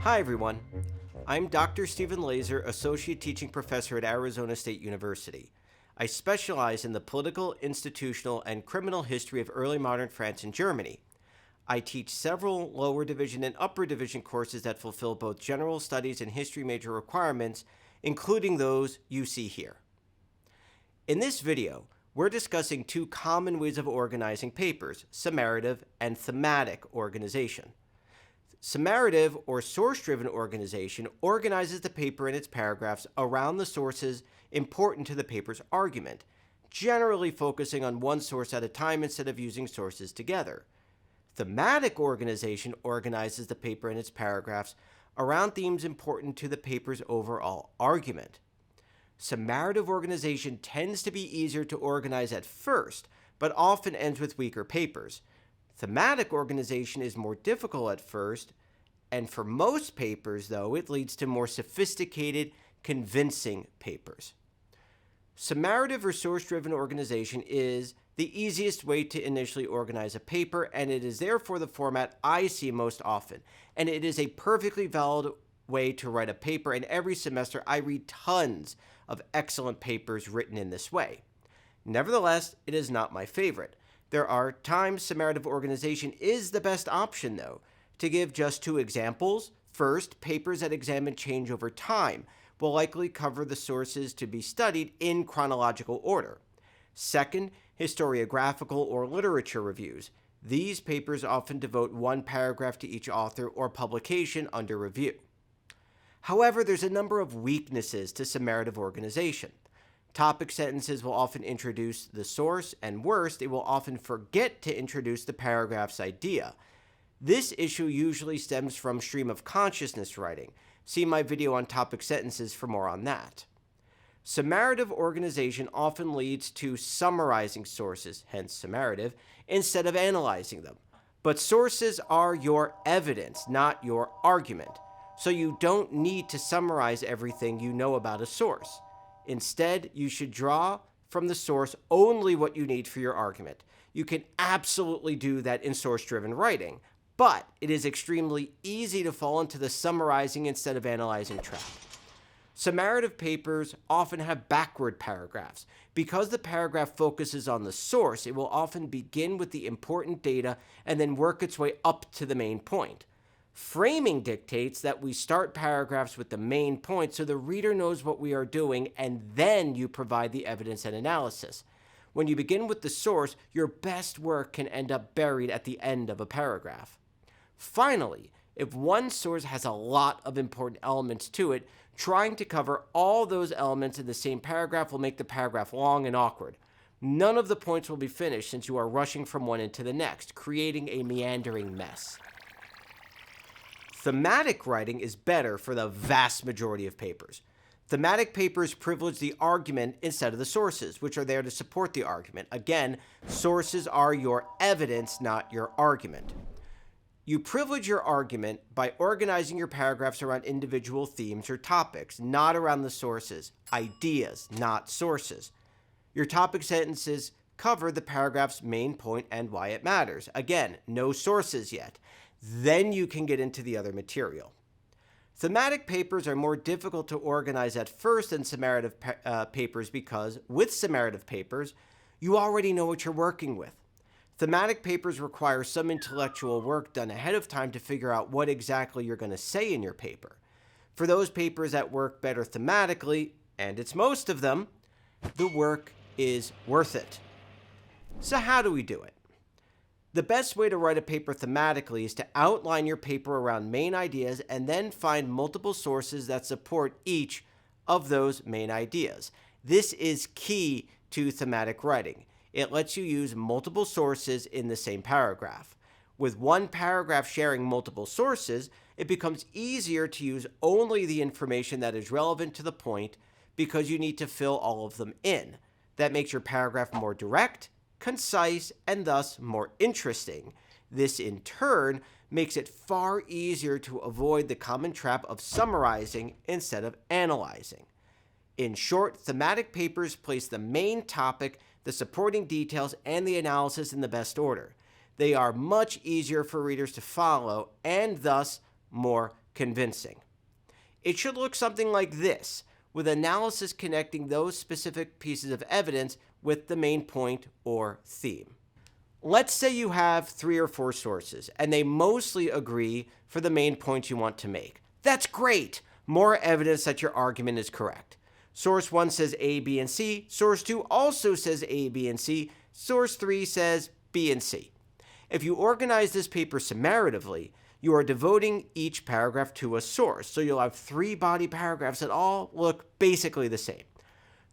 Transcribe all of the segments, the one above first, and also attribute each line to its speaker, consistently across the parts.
Speaker 1: Hi everyone, I'm Dr. Stephen Lazer, Associate Teaching Professor at Arizona State University. I specialize in the political, institutional, and criminal history of early modern France and Germany. I teach several lower division and upper division courses that fulfill both general studies and history major requirements, including those you see here. In this video, we're discussing two common ways of organizing papers, summarative and thematic organization. Summarative or source-driven organization organizes the paper and its paragraphs around the sources important to the paper's argument, generally focusing on one source at a time instead of using sources together. Thematic organization organizes the paper and its paragraphs around themes important to the paper's overall argument. Summarative organization tends to be easier to organize at first, but often ends with weaker papers. Thematic organization is more difficult at first, and for most papers, though, it leads to more sophisticated, convincing papers. Summarative or source-driven organization is the easiest way to initially organize a paper, and it is therefore the format I see most often. And it is a perfectly valid way to write a paper, and every semester I read tons of excellent papers written in this way. Nevertheless, it is not my favorite. There are times summarative organization is the best option, though. To give just two examples, first, papers that examine change over time will likely cover the sources to be studied in chronological order. Second, historiographical or literature reviews. These papers often devote one paragraph to each author or publication under review. However, there's a number of weaknesses to summarative organization. Topic sentences will often introduce the source, and worst, it will often forget to introduce the paragraph's idea. This issue usually stems from stream of consciousness writing. See my video on topic sentences for more on that. Summarative organization often leads to summarizing sources, hence summarative, instead of analyzing them. But sources are your evidence, not your argument. So you don't need to summarize everything you know about a source. Instead, you should draw from the source only what you need for your argument. You can absolutely do that in source-driven writing, but it is extremely easy to fall into the summarizing instead of analyzing trap. Summarative papers often have backward paragraphs. Because the paragraph focuses on the source, it will often begin with the important data and then work its way up to the main point. Framing dictates that we start paragraphs with the main point so the reader knows what we are doing, and then you provide the evidence and analysis. When you begin with the source, your best work can end up buried at the end of a paragraph. Finally, if one source has a lot of important elements to it, trying to cover all those elements in the same paragraph will make the paragraph long and awkward. None of the points will be finished since you are rushing from one into the next, creating a meandering mess. Thematic writing is better for the vast majority of papers. Thematic papers privilege the argument instead of the sources, which are there to support the argument. Again, sources are your evidence, not your argument. You privilege your argument by organizing your paragraphs around individual themes or topics, not around the sources, ideas, not sources. Your topic sentences cover the paragraph's main point and why it matters. Again, no sources yet. Then you can get into the other material. Thematic papers are more difficult to organize at first than summarative papers because, with summarative papers, you already know what you're working with. Thematic papers require some intellectual work done ahead of time to figure out what exactly you're going to say in your paper. For those papers that work better thematically, and it's most of them, the work is worth it. So how do we do it? The best way to write a paper thematically is to outline your paper around main ideas and then find multiple sources that support each of those main ideas. This is key to thematic writing. It lets you use multiple sources in the same paragraph. With one paragraph sharing multiple sources, it becomes easier to use only the information that is relevant to the point because you need to fill all of them in. That makes your paragraph more direct, concise, and thus more interesting. This, in turn, makes it far easier to avoid the common trap of summarizing instead of analyzing. In short, thematic papers place the main topic, the supporting details, and the analysis in the best order. They are much easier for readers to follow and thus more convincing. It should look something like this, with analysis connecting those specific pieces of evidence with the main point or theme. Let's say you have 3 or 4 sources, and they mostly agree for the main point you want to make. That's great! More evidence that your argument is correct. Source 1 says A, B, and C. Source 2 also says A, B, and C. Source 3 says B and C. If you organize this paper summaratively, you are devoting each paragraph to a source, so you'll have 3 body paragraphs that all look basically the same.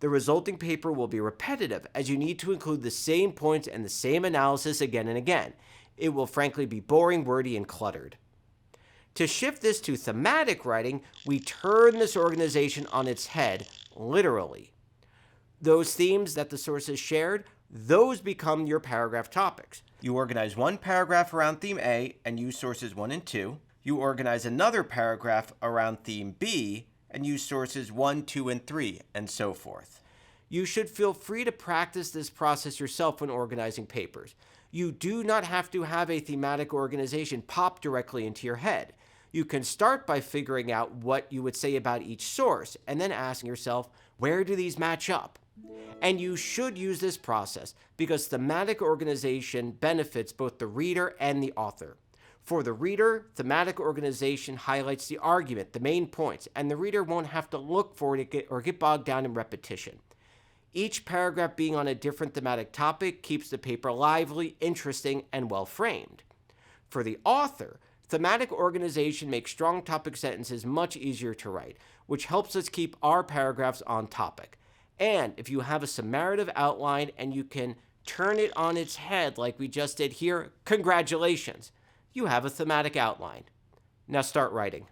Speaker 1: The resulting paper will be repetitive, as you need to include the same points and the same analysis again and again. It will frankly be boring, wordy, and cluttered. To shift this to thematic writing, we turn this organization on its head, literally. Those themes that the sources shared, those become your paragraph topics. You organize one paragraph around theme A and use sources 1 and 2. You organize another paragraph around theme B and use sources 1, 2, and 3, and so forth. You should feel free to practice this process yourself when organizing papers. You do not have to have a thematic organization pop directly into your head. You can start by figuring out what you would say about each source, and then asking yourself, where do these match up? And you should use this process because thematic organization benefits both the reader and the author. For the reader, thematic organization highlights the argument, the main points, and the reader won't have to look for it or get bogged down in repetition. Each paragraph being on a different thematic topic keeps the paper lively, interesting, and well-framed. For the author, thematic organization makes strong topic sentences much easier to write, which helps us keep our paragraphs on topic. And if you have a summarative outline and you can turn it on its head like we just did here, congratulations, you have a thematic outline. Now start writing.